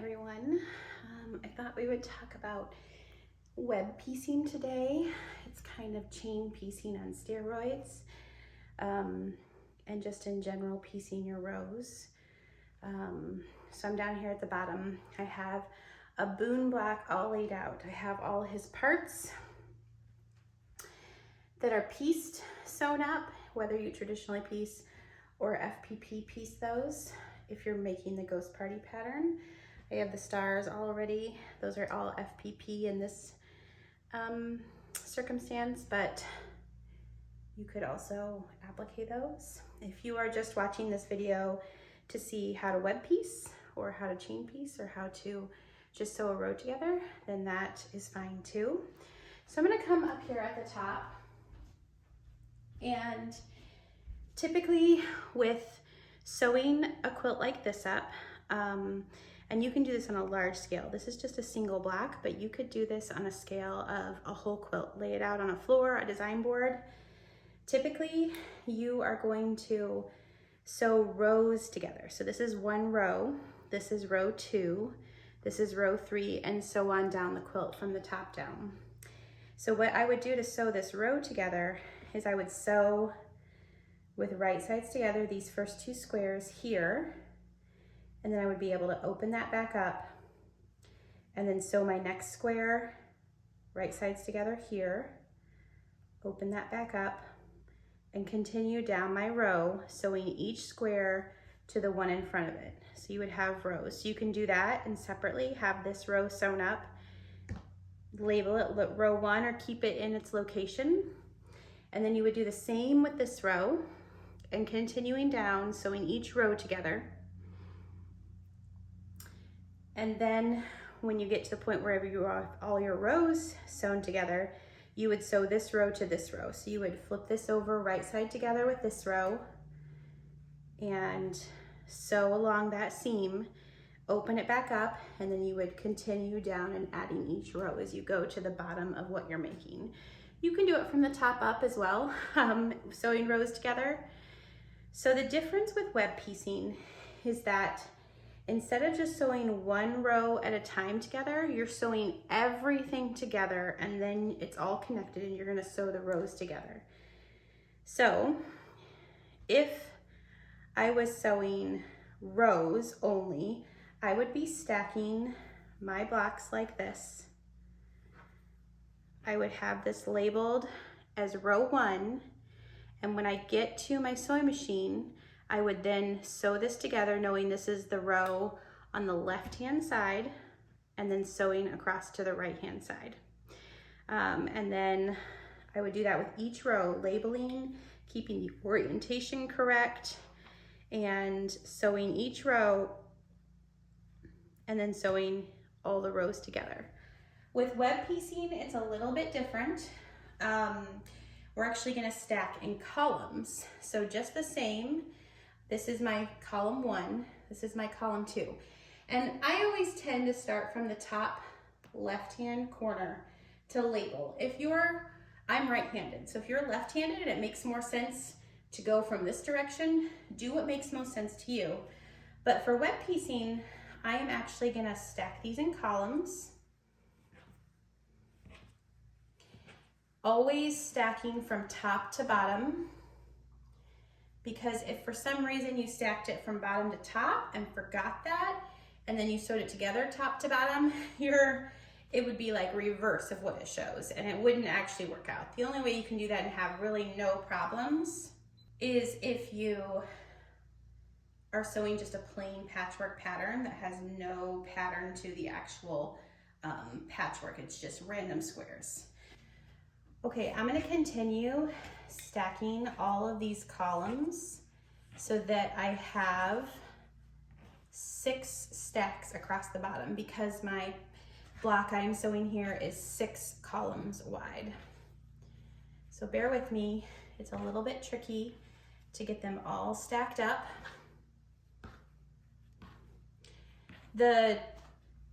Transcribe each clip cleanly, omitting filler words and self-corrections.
everyone. I thought we would talk about web piecing today. It's kind of chain piecing on steroids, and just in general piecing your rows. So I'm down here at the bottom. I have a boon block all laid out. I have all his parts that are pieced, sewn up, whether you traditionally piece or FPP piece those. If you're making the ghost party pattern, I have the stars already. Those are all FPP in this circumstance, but you could also applique those. If you are just watching this video to see how to web piece or how to chain piece or how to just sew a row together, then that is fine too. So I'm gonna come up here at the top, and typically with sewing a quilt like this up, and you can do this on a large scale. This is just a single block, but you could do this on a scale of a whole quilt. Lay it out on a floor, a design board. Typically, you are going to sew rows together. So this is one row, this is row 2, this is row 3, and so on down the quilt from the top down. So what I would do to sew this row together is I would sew with right sides together these first 2 squares here, and then I would be able to open that back up and then sew my next square right sides together here, open that back up, and continue down my row, sewing each square to the one in front of it. So you would have rows. So you can do that and separately have this row sewn up, label it row 1 or keep it in its location. And then you would do the same with this row and continuing down, sewing each row together. And then when you get to the point wherever you have all your rows sewn together, you would sew this row to this row. So you would flip this over right side together with this row and sew along that seam, open it back up, and then you would continue down and adding each row as you go to the bottom of what you're making. You can do it from the top up as well, sewing rows together. So the difference with web piecing is that instead of just sewing one row at a time together, you're sewing everything together and then it's all connected and you're gonna sew the rows together. So if I was sewing rows only, I would be stacking my blocks like this. I would have this labeled as row 1, and when I get to my sewing machine, I would then sew this together knowing this is the row on the left-hand side and then sewing across to the right-hand side. And then I would do that with each row, labeling, keeping the orientation correct, and sewing each row and then sewing all the rows together. With web piecing, it's a little bit different. We're actually gonna stack in columns. So just the same, this is my column 1, this is my column 2. And I always tend to start from the top left-hand corner to label. I'm right-handed, so if you're left-handed, it makes more sense to go from this direction. Do what makes most sense to you. But for web piecing, I am actually gonna stack these in columns. Always stacking from top to bottom, because if for some reason you stacked it from bottom to top and forgot that, and then you sewed it together top to bottom, it would be like reverse of what it shows, and it wouldn't actually work out. The only way you can do that and have really no problems is if you are sewing just a plain patchwork pattern that has no pattern to the actual patchwork. It's just random squares. Okay, I'm gonna continue stacking all of these columns so that I have 6 stacks across the bottom, because my block I'm sewing here is 6 columns wide. So bear with me, it's a little bit tricky to get them all stacked up. The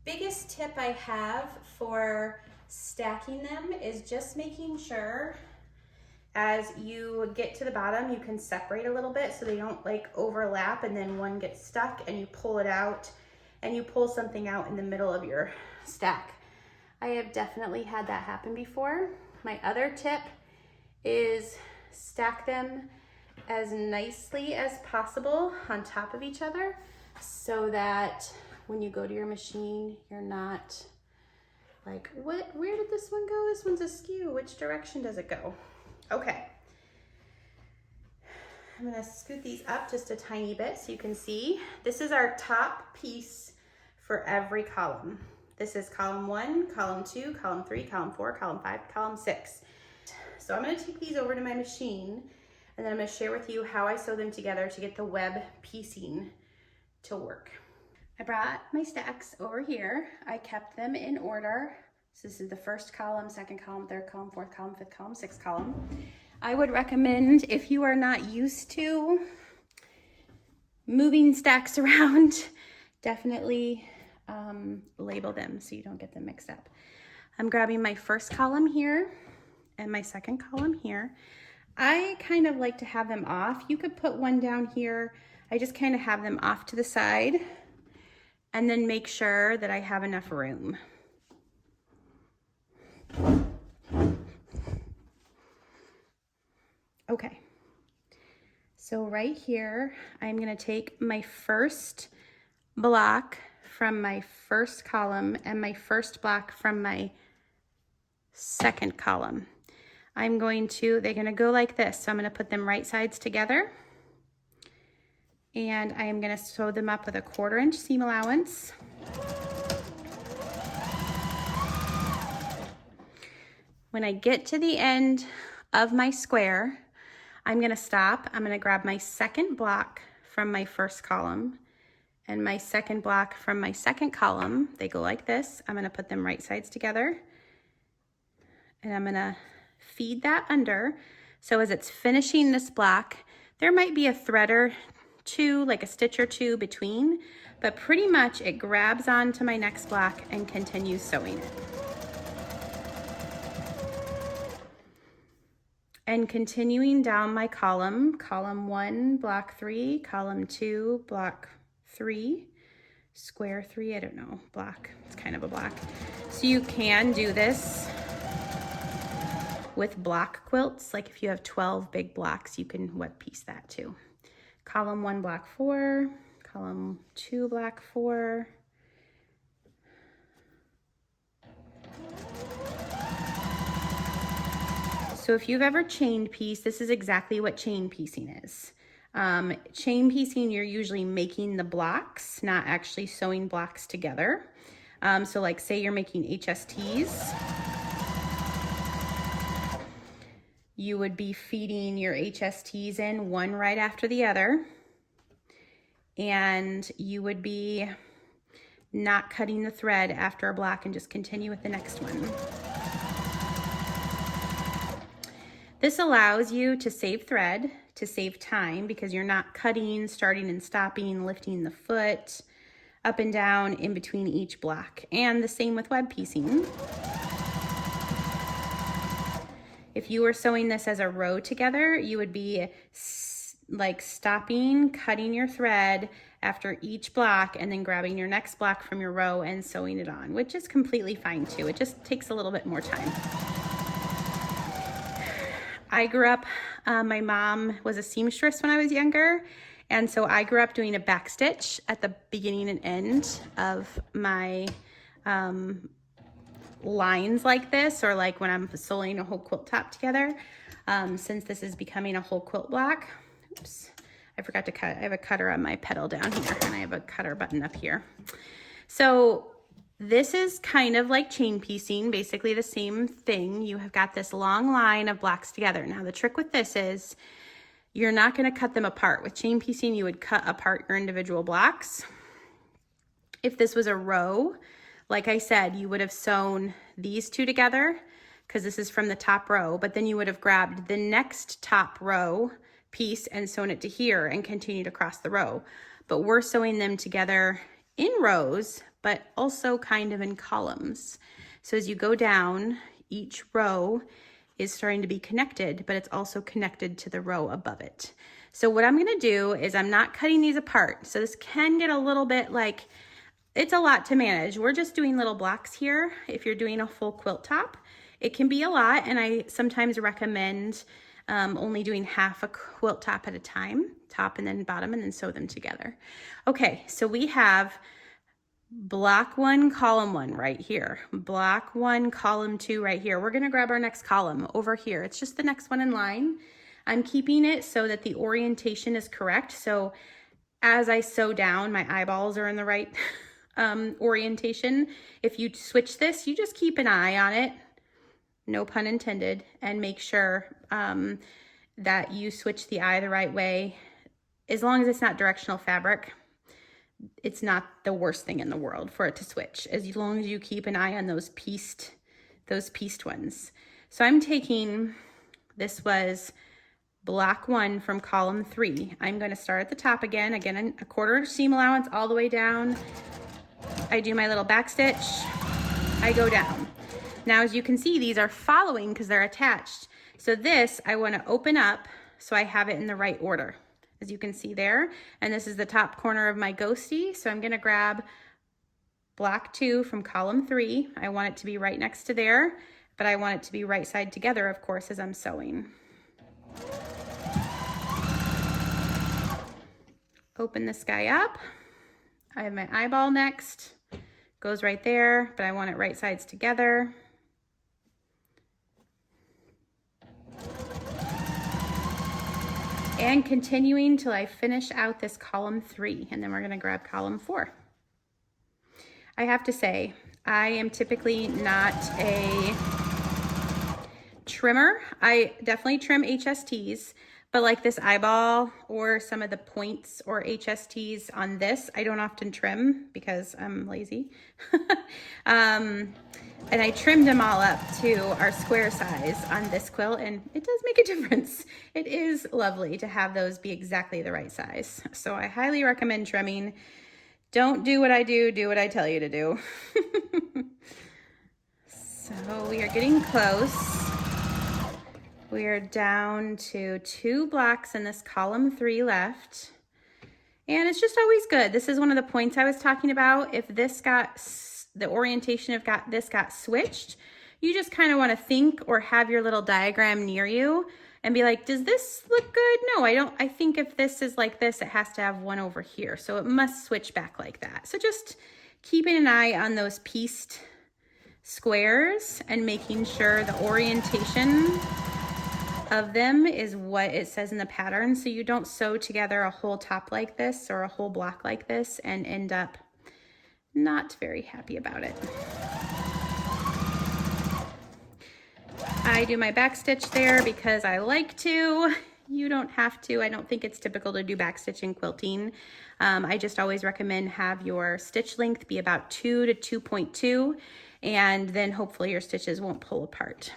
biggest tip I have for stacking them is just making sure as you get to the bottom, you can separate a little bit so they don't like overlap and then one gets stuck and you pull it out and you pull something out in the middle of your stack. I have definitely had that happen before. My other tip is stack them as nicely as possible on top of each other so that when you go to your machine, you're not like, where did this one go? This one's askew. Which direction does it go? Okay. I'm gonna scoot these up just a tiny bit so you can see. This is our top piece for every column. This is column 1, column 2, column 3, column 4, column 5, column 6. So I'm gonna take these over to my machine and then I'm gonna share with you how I sew them together to get the web piecing to work. I brought my stacks over here. I kept them in order. So this is the first column, second column, third column, fourth column, fifth column, sixth column. I would recommend, if you are not used to moving stacks around, definitely label them so you don't get them mixed up. I'm grabbing my first column here and my second column here. I kind of like to have them off. You could put one down here. I just kind of have them off to the side and then make sure that I have enough room. Okay, so right here, I'm gonna take my first block from my first column and my first block from my second column. They're gonna go like this. So I'm gonna put them right sides together and I am gonna sew them up with a 1/4 inch seam allowance. When I get to the end of my square, I'm gonna stop. I'm gonna grab my second block from my first column and my second block from my second column. They go like this. I'm gonna put them right sides together and I'm gonna feed that under. So as it's finishing this block, there might be a thread or two, like a stitch or two between, but pretty much it grabs onto my next block and continues sewing it. And continuing down my column 1, block 3, column 2, block 3, square 3, I don't know, block, it's kind of a block. So you can do this with block quilts, like if you have 12 big blocks, you can web piece that too. Column 1, block 4, column 2, block 4. So if you've ever chain pieced, this is exactly what chain piecing is. Chain piecing, you're usually making the blocks, not actually sewing blocks together. So like say you're making HSTs, you would be feeding your HSTs in one right after the other, and you would be not cutting the thread after a block and just continue with the next one. This allows you to save thread, to save time, because you're not cutting, starting and stopping, lifting the foot up and down in between each block. And the same with web piecing. If you were sewing this as a row together, you would be like stopping, cutting your thread after each block and then grabbing your next block from your row and sewing it on, which is completely fine too. It just takes a little bit more time. I grew up, my mom was a seamstress when I was younger, and so I grew up doing a back stitch at the beginning and end of my lines like this, or like when I'm sewing a whole quilt top together. Since this is becoming a whole quilt block, oops, I forgot to cut. I have a cutter on my pedal down here, and I have a cutter button up here. So this is kind of like chain piecing, basically the same thing. You have got this long line of blocks together. Now the trick with this is you're not going to cut them apart. With chain piecing, you would cut apart your individual blocks. If this was a row, like I said, you would have sewn these two together because this is from the top row, but then you would have grabbed the next top row piece and sewn it to here and continued across the row. But we're sewing them together in rows, but also kind of in columns. So as you go down, each row is starting to be connected, but it's also connected to the row above it. So what I'm gonna do is I'm not cutting these apart. So this can get a little bit like it's a lot to manage. We're just doing little blocks here. If you're doing a full quilt top, it can be a lot, and I sometimes recommend only doing half a quilt top at a time, top and then bottom, and then sew them together. Okay, so we have block 1, column 1 right here, block 1, column 2 right here. We're gonna grab our next column over here. It's just the next one in line. I'm keeping it so that the orientation is correct. So as I sew down, my eyeballs are in the right orientation. If you switch this, you just keep an eye on it, no pun intended, and make sure that you switch the eye the right way. As long as it's not directional fabric, it's not the worst thing in the world for it to switch, as long as you keep an eye on those pieced ones. So I'm taking, this was block 1 from column 3. I'm going to start at the top again, a quarter seam allowance all the way down. I do my little back stitch, I go down. Now, as you can see, these are following because they're attached. So this, I want to open up so I have it in the right order, as you can see there. And this is the top corner of my ghostie. So I'm going to grab block 2 from column 3. I want it to be right next to there, but I want it to be right side together, of course, as I'm sewing. Open this guy up. I have my eyeball next, goes right there, but I want it right sides together. And continuing till I finish out this column 3, and then we're gonna grab column 4. I have to say, I am typically not a trimmer. I definitely trim HSTs, but like this eyeball or some of the points or HSTs on this, I don't often trim because I'm lazy. And I trimmed them all up to our square size on this quilt, and it does make a difference. It is lovely to have those be exactly the right size. So I highly recommend trimming. Don't do what I do, do what I tell you to do. So we are getting close. We are down to 2 blocks in this column 3 left. And it's just always good. This is one of the points I was talking about. If this got, the orientation of this got switched, you just kind of want to think or have your little diagram near you and be like, does this look good? No, I don't. I think if this is like this, it has to have one over here. So it must switch back like that. So just keeping an eye on those pieced squares and making sure the orientation of them is what it says in the pattern, so you don't sew together a whole top like this or a whole block like this and end up not very happy about it. I do my back stitch there because I like to. You don't have to. I don't think it's typical to do back stitch in quilting. I just always recommend have your stitch length be about 2 to 2.2, and then hopefully your stitches won't pull apart.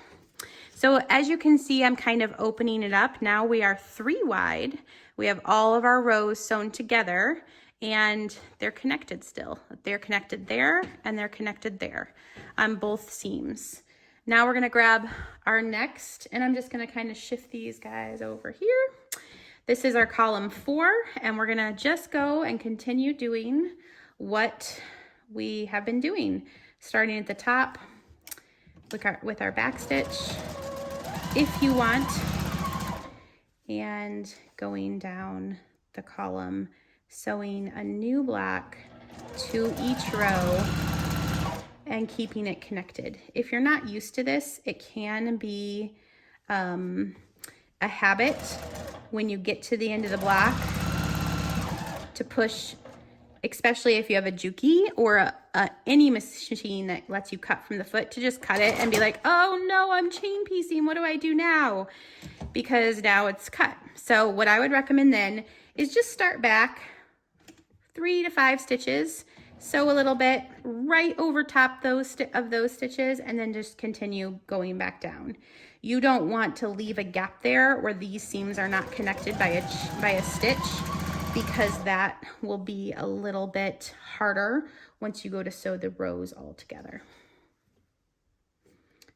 So as you can see, I'm kind of opening it up. Now we are 3 wide. We have all of our rows sewn together, and they're connected still. They're connected there, and they're connected there on both seams. Now we're gonna grab our next, and I'm just gonna kind of shift these guys over here. This is our column 4, and we're gonna just go and continue doing what we have been doing, starting at the top with our back stitch, if you want, and going down the column, sewing a new block to each row and keeping it connected. If you're not used to this, it can be a habit when you get to the end of the block to push, especially if you have a Juki or any machine that lets you cut from the foot, to just cut it and be like, oh no, I'm chain piecing, what do I do now? Because now it's cut. So what I would recommend then is just start back 3 to 5 stitches, sew a little bit right over top of those stitches, and then just continue going back down. You don't want to leave a gap there where these seams are not connected by a stitch, because that will be a little bit harder once you go to sew the rows all together.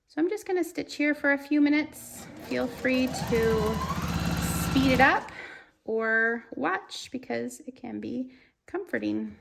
So I'm just gonna stitch here for a few minutes. Feel free to speed it up or watch, because it can be comforting.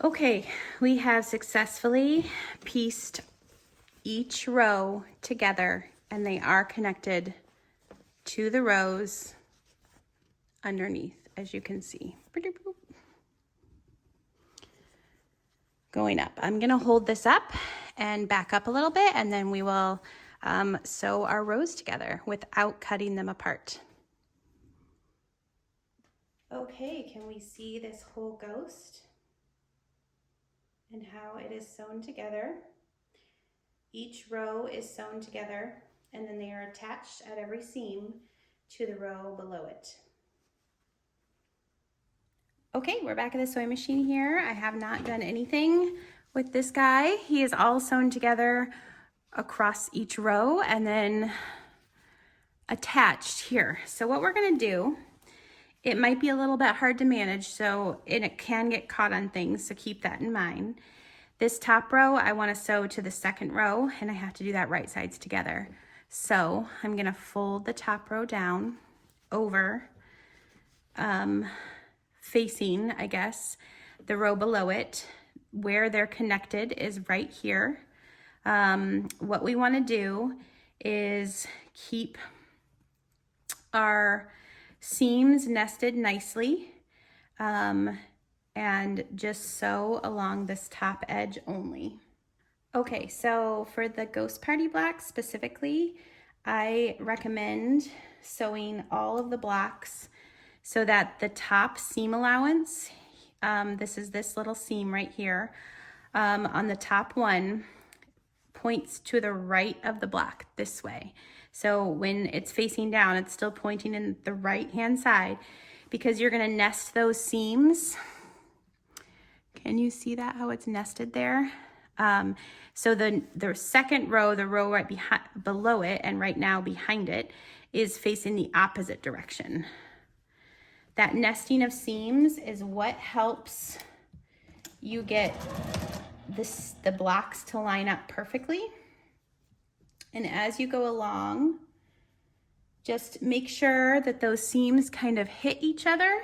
Okay, we have successfully pieced each row together, and they are connected to the rows underneath, as you can see. Going up. I'm gonna hold this up and back up a little bit, and then we will sew our rows together without cutting them apart. Okay, can we see this whole ghost and how it is sewn together? Each row is sewn together, and then they are attached at every seam to the row below it. Okay, we're back at the sewing machine here. I have not done anything with this guy. He is all sewn together across each row and then attached here. So what we're gonna do, it might be a little bit hard to manage, and it can get caught on things, so keep that in mind. This top row, I wanna sew to the second row, and I have to do that right sides together. So I'm gonna fold the top row down over, facing, I guess, the row below it. Where they're connected is right here. What we wanna do is keep our seams nested nicely, and just sew along this top edge only. Okay, so for the Ghost Party blocks specifically, I recommend sewing all of the blocks so that the top seam allowance, this is this little seam right here, on the top one, points to the right of the block this way. So when it's facing down, it's still pointing in the right hand side, because you're gonna nest those seams. Can you see that, how it's nested there? So the second row, the row right below it and right now behind it, is facing the opposite direction. That nesting of seams is what helps you get the blocks to line up perfectly. And as you go along, just make sure that those seams kind of hit each other.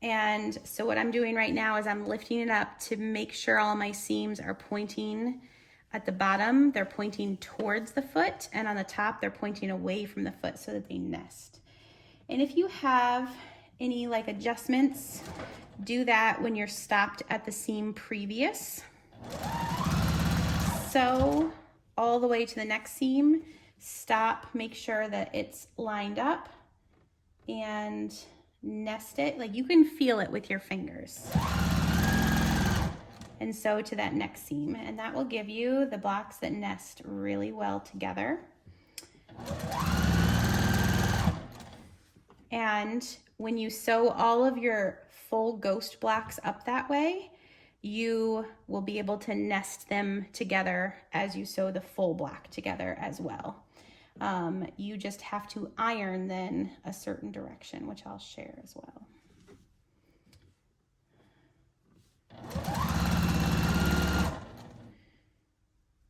And so what I'm doing right now is I'm lifting it up to make sure all my seams are pointing at the bottom. They're pointing towards the foot, and on the top, they're pointing away from the foot so that they nest. And if you have any like adjustments, do that when you're stopped at the seam previous. Sew all the way to the next seam, stop, make sure that it's lined up, and nest it. Like, you can feel it with your fingers. And sew to that next seam, and that will give you the blocks that nest really well together. And when you sew all of your full ghost blocks up that way, you will be able to nest them together as you sew the full block together as well. You just have to iron then a certain direction, which I'll share as well.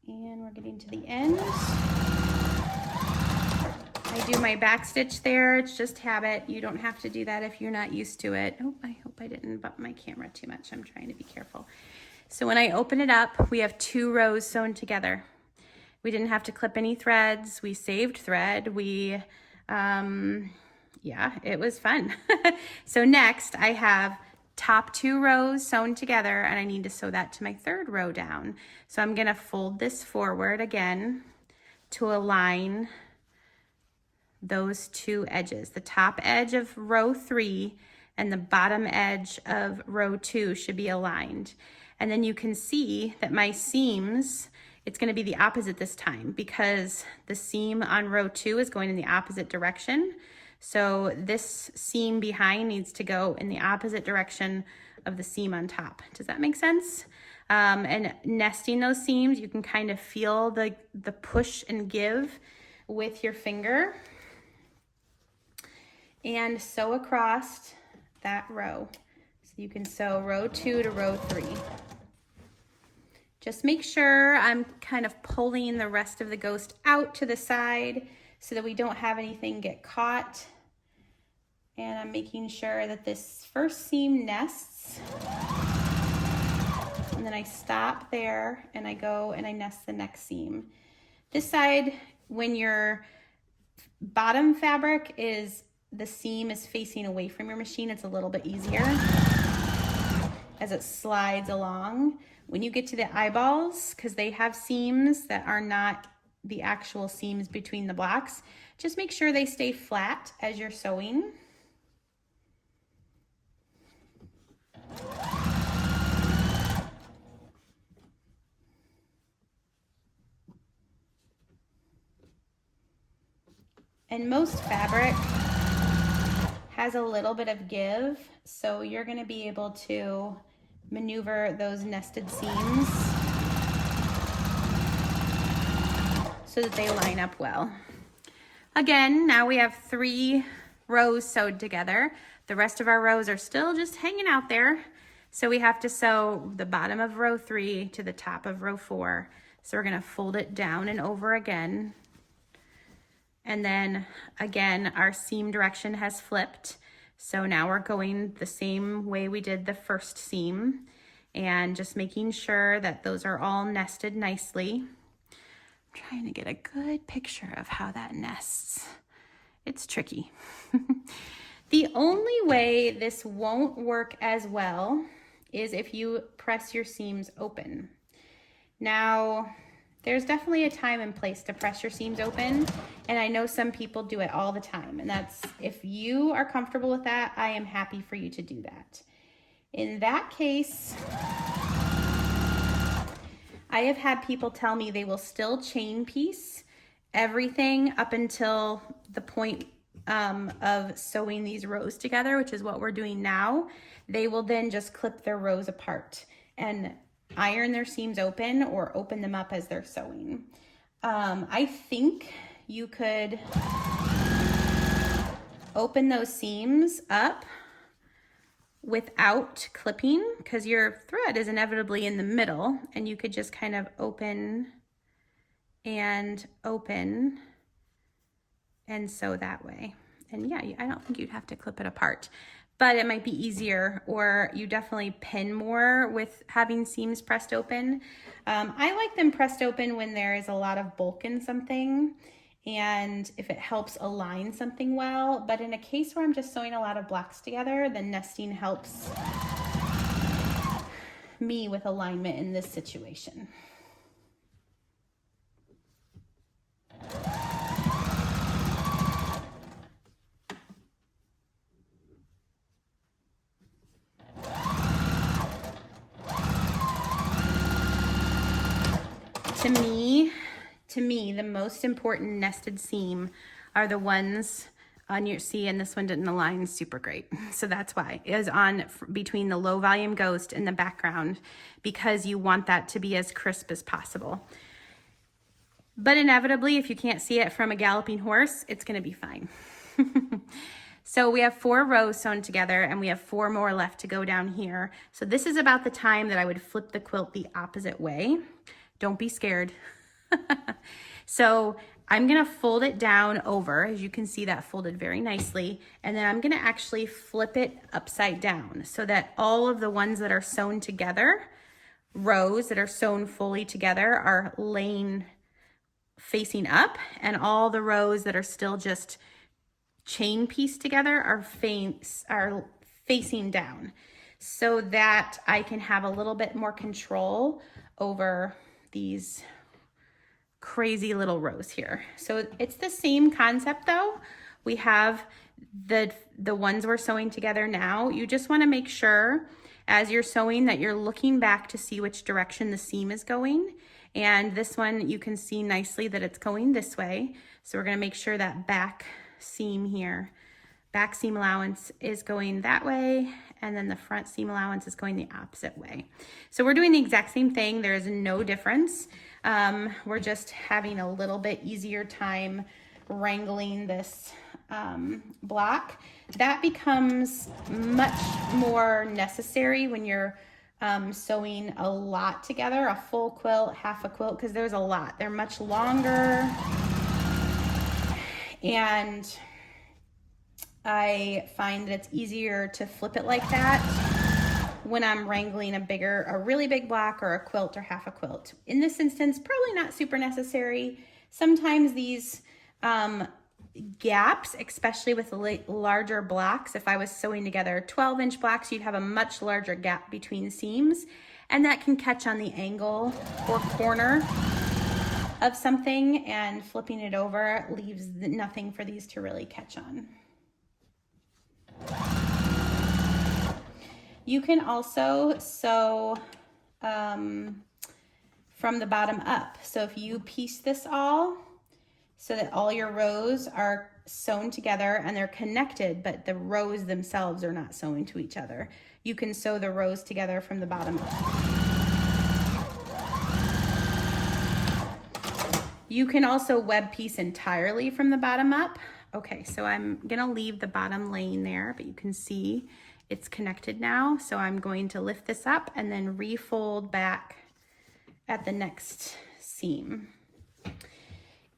And we're getting to the end. I do my back stitch there. It's just habit. You don't have to do that if you're not used to it. Oh, I hope I didn't bump my camera too much. I'm trying to be careful. So when I open it up, we have 2 rows sewn together. We didn't have to clip any threads. We saved thread. Yeah, it was fun. So next I have top 2 rows sewn together, and I need to sew that to my 3rd row down. So I'm gonna fold this forward again to align those 2 edges. The top edge of row 3 and the bottom edge of row 2 should be aligned. And then you can see that my seams, it's gonna be the opposite this time, because the seam on row 2 is going in the opposite direction. So this seam behind needs to go in the opposite direction of the seam on top. Does that make sense? And nesting those seams, you can kind of feel the push and give with your finger. And sew across that row. So you can sew row 2 to row 3. Just make sure I'm kind of pulling the rest of the ghost out to the side so that we don't have anything get caught. And I'm making sure that this first seam nests. And then I stop there and I go and I nest the next seam. This side, when your bottom fabric is, the seam is facing away from your machine, it's a little bit easier as it slides along. When you get to the eyeballs, because they have seams that are not the actual seams between the blocks, just make sure they stay flat as you're sewing. And most fabric has a little bit of give, so you're going to be able to maneuver those nested seams so that they line up well. Again, now we have 3 rows sewed together. The rest of our rows are still just hanging out there. So we have to sew the bottom of row 3 to the top of row 4. So we're going to fold it down and over again. And then again, our seam direction has flipped. So now we're going the same way we did the first seam and just making sure that those are all nested nicely. I'm trying to get a good picture of how that nests. It's tricky. The only way this won't work as well is if you press your seams open. Now, there's definitely a time and place to press your seams open, and I know some people do it all the time, and that's, if you are comfortable with that, I am happy for you to do that. In that case, I have had people tell me they will still chain piece everything up until the point of sewing these rows together, which is what we're doing now. They will then just clip their rows apart and iron their seams open or open them up as they're sewing. I think you could open those seams up without clipping, because your thread is inevitably in the middle, and you could just kind of open and open and sew that way. And yeah, I don't think you'd have to clip it apart, but it might be easier, or you definitely pin more with having seams pressed open. I like them pressed open when there is a lot of bulk in something, and if it helps align something well. But in a case where I'm just sewing a lot of blocks together, then nesting helps me with alignment in this situation. To me, the most important nested seam are the ones on your, see, and this one didn't align super great. So that's why it is on between the low volume ghost and the background, because you want that to be as crisp as possible. But inevitably, if you can't see it from a galloping horse, it's gonna be fine. So we have 4 rows sewn together, and we have 4 more left to go down here. So this is about the time that I would flip the quilt the opposite way. Don't be scared. So I'm gonna fold it down over, as you can see that folded very nicely, and then I'm gonna actually flip it upside down so that all of the ones that are sewn together, rows that are sewn fully together, are laying facing up, and all the rows that are still just chain pieced together are facing down, so that I can have a little bit more control over these crazy little rows here. So it's the same concept though. We have the ones we're sewing together now. You just want to make sure as you're sewing that you're looking back to see which direction the seam is going. And this one, you can see nicely that it's going this way. So we're going to make sure that back seam here, back seam allowance is going that way, and then the front seam allowance is going the opposite way. So we're doing the exact same thing. There is no difference. We're just having a little bit easier time wrangling this block. That becomes much more necessary when you're sewing a lot together, a full quilt, half a quilt, because there's a lot. They're much longer, and I find that it's easier to flip it like that when I'm wrangling a really big block or a quilt or half a quilt. In this instance, probably not super necessary. Sometimes these gaps, especially with larger blocks, if I was sewing together 12-inch blocks, you'd have a much larger gap between seams, and that can catch on the angle or corner of something, and flipping it over leaves nothing for these to really catch on. You can also sew from the bottom up. So if you piece this all so that all your rows are sewn together and they're connected, but the rows themselves are not sewn to each other, you can sew the rows together from the bottom up. You can also web piece entirely from the bottom up. Okay, so I'm gonna leave the bottom laying there, but you can see it's connected now. So I'm going to lift this up and then refold back at the next seam.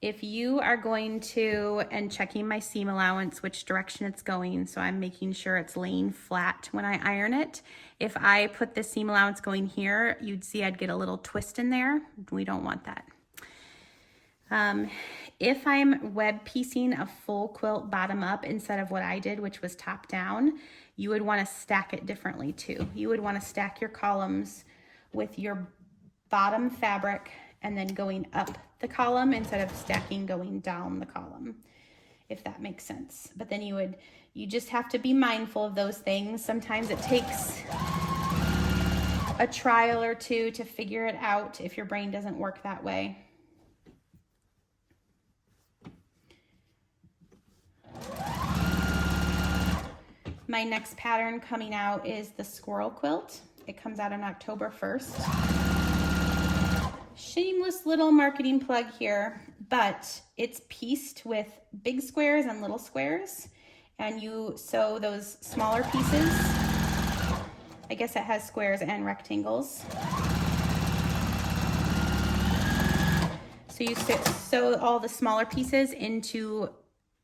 If you are going to, and checking my seam allowance, which direction it's going, so I'm making sure it's laying flat when I iron it. If I put the seam allowance going here, you'd see I'd get a little twist in there. We don't want that. If I'm web piecing a full quilt bottom up instead of what I did, which was top down, you would want to stack it differently too. You would want to stack your columns with your bottom fabric and then going up the column instead of stacking going down the column, if that makes sense. But then you just have to be mindful of those things. Sometimes it takes a trial or two to figure it out if your brain doesn't work that way. My next pattern coming out is the squirrel quilt. It comes out on October 1st. Shameless little marketing plug here, but it's pieced with big squares and little squares, and you sew those smaller pieces. I guess it has squares and rectangles. So you sew all the smaller pieces into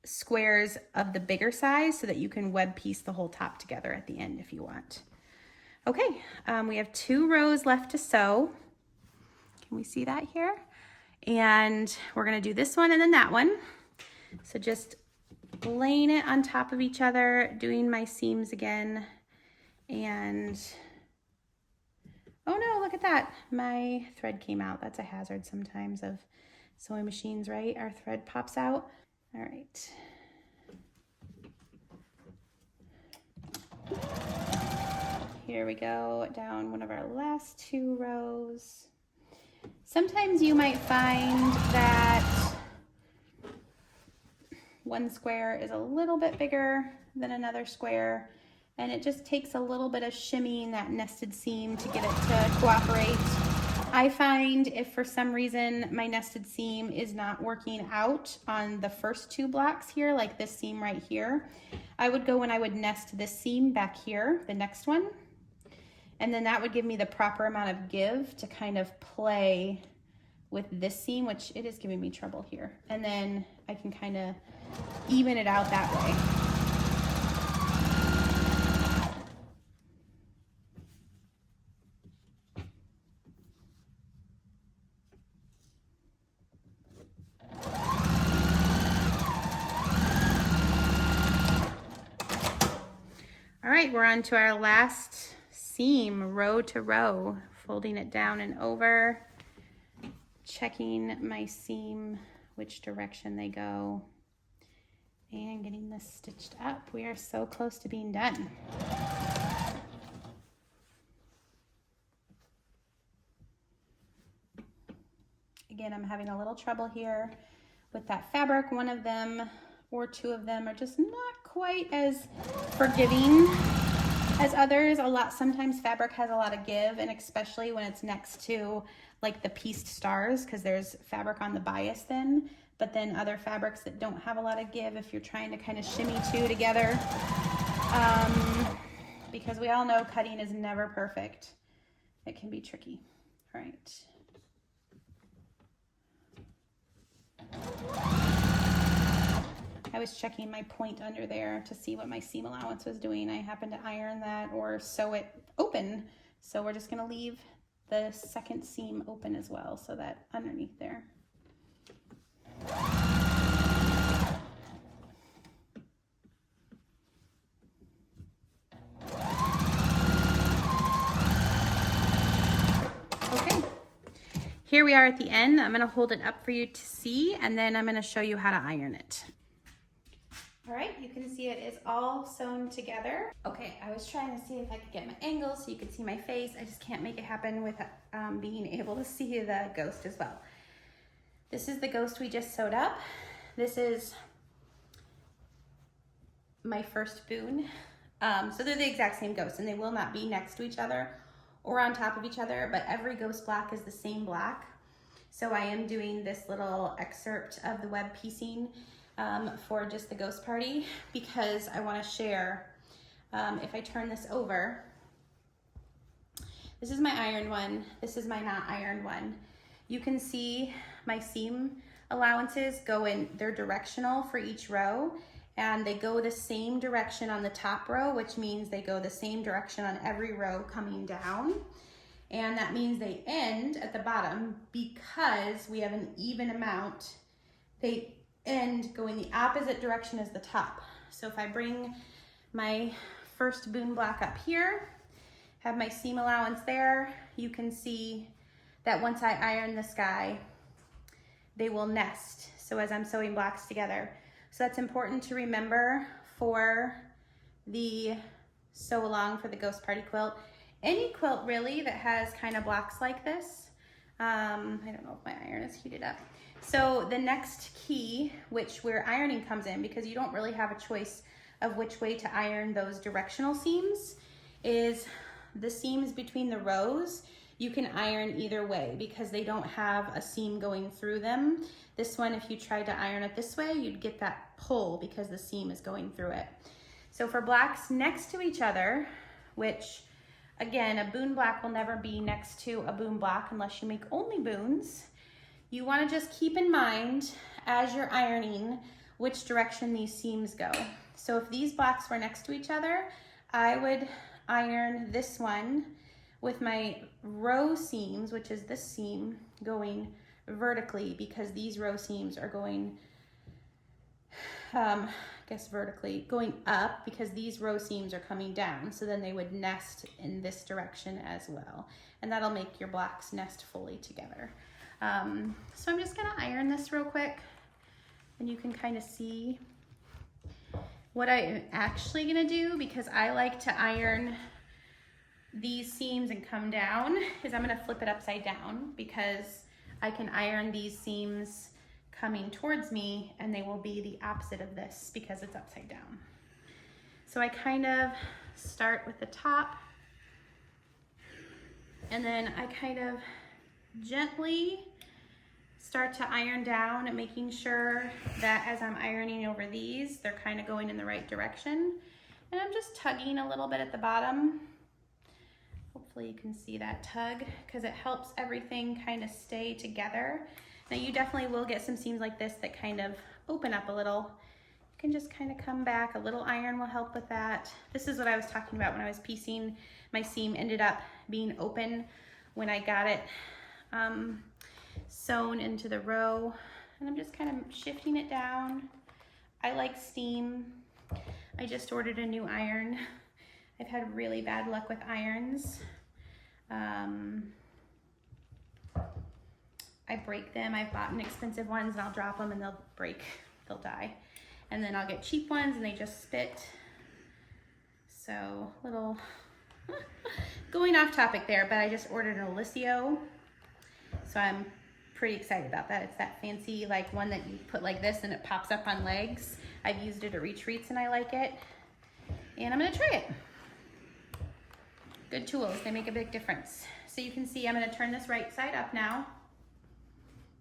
squares of the bigger size so that you can web piece the whole top together at the end if you want. Okay, we have 2 rows left to sew. Can we see that here? And we're gonna do this one and then that one. So just laying it on top of each other, doing my seams again, and oh no, look at that. My thread came out. That's a hazard sometimes of sewing machines, right? Our thread pops out. All right. Here we go, down one of our last 2 rows. Sometimes you might find that one square is a little bit bigger than another square, and it just takes a little bit of shimmying that nested seam to get it to cooperate. I find if for some reason my nested seam is not working out on the first 2 blocks here, like this seam right here, I would go and I would nest this seam back here, the next one, and then that would give me the proper amount of give to kind of play with this seam, which it is giving me trouble here. And then I can kind of even it out that way. All right, we're on to our last seam, row to row, folding it down and over, checking my seam, which direction they go, and getting this stitched up. We are so close to being done. Again, I'm having a little trouble here with that fabric. One of them or 2 of them are just not quite as forgiving as others. Sometimes fabric has a lot of give, and especially when it's next to like the pieced stars, because there's fabric on the bias then, but then other fabrics that don't have a lot of give if you're trying to kind of shimmy 2 together. Because we all know cutting is never perfect. It can be tricky. All right. I was checking my point under there to see what my seam allowance was doing. I happened to iron that or sew it open. So we're just gonna leave the second seam open as well, so that underneath there. Okay, here we are at the end. I'm gonna hold it up for you to see, and then I'm gonna show you how to iron it. All right, you can see it is all sewn together. Okay, I was trying to see if I could get my angle so you could see my face. I just can't make it happen with being able to see the ghost as well. This is the ghost we just sewed up. This is my first boon. So they're the exact same ghost, and they will not be next to each other or on top of each other, but every ghost black is the same black. So I am doing this little excerpt of the web piecing for just the ghost party because I want to share. If I turn this over, this is my ironed one, this is my not ironed one. You can see my seam allowances go in, they're directional for each row, and they go the same direction on the top row, which means they go the same direction on every row coming down. And that means they end at the bottom because we have an even amount. They end going the opposite direction as the top. So if I bring my first boon block up here, have my seam allowance there, you can see that once I iron this guy, they will nest. So as I'm sewing blocks together. So that's important to remember for the sew along for the ghost party quilt. Any quilt really that has kind of blocks like this. I don't know if my iron is heated up. So the next key, which where ironing comes in, because you don't really have a choice of which way to iron those directional seams, is the seams between the rows. You can iron either way because they don't have a seam going through them. This one, if you tried to iron it this way, you'd get that pull because the seam is going through it. So for blocks next to each other, which again, a boon block will never be next to a boon block unless you make only boons. You want to just keep in mind as you're ironing which direction these seams go. So if these blocks were next to each other, I would iron this one with my row seams, which is this seam, going vertically because these row seams are going, I guess vertically, going up because these row seams are coming down. So then they would nest in this direction as well. And that'll make your blocks nest fully together. So I'm just gonna iron this real quick and you can kind of see what I'm actually gonna do, because I like to iron these seams and come down, is I'm gonna flip it upside down because I can iron these seams coming towards me and they will be the opposite of this because it's upside down. So I kind of start with the top and then I kind of gently start to iron down and making sure that as I'm ironing over these, they're kind of going in the right direction. And I'm just tugging a little bit at the bottom. Hopefully you can see that tug because it helps everything kind of stay together. Now you definitely will get some seams like this that kind of open up a little. You can just kind of come back. A little iron will help with that. This is what I was talking about when I was piecing. My seam ended up being open when I got it sewn into the row. And I'm just kind of shifting it down. I like steam. I just ordered a new iron. I've had really bad luck with irons. I break them. I've bought inexpensive ones and I'll drop them and they'll break, they'll die. And then I'll get cheap ones and they just spit. So little, going off topic there, but I just ordered an Olicio. So I'm pretty excited about that. It's that fancy like one that you put like this and it pops up on legs. I've used it at retreats and I like it. And I'm gonna try it. Good tools, they make a big difference. So you can see I'm gonna turn this right side up now.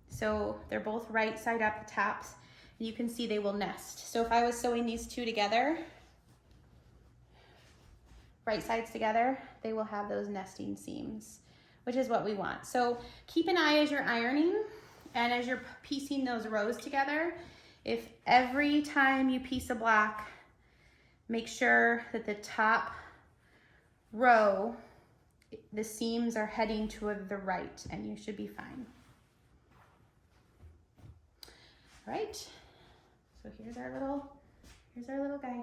So they're both right side up, the tops, and you can see they will nest. So if I was sewing these two together, right sides together, they will have those nesting seams, which is what we want. So keep an eye as you're ironing and as you're piecing those rows together. If every time you piece a block, make sure that the top row, the seams are heading to the right, and you should be fine. All right, so here's our little guy.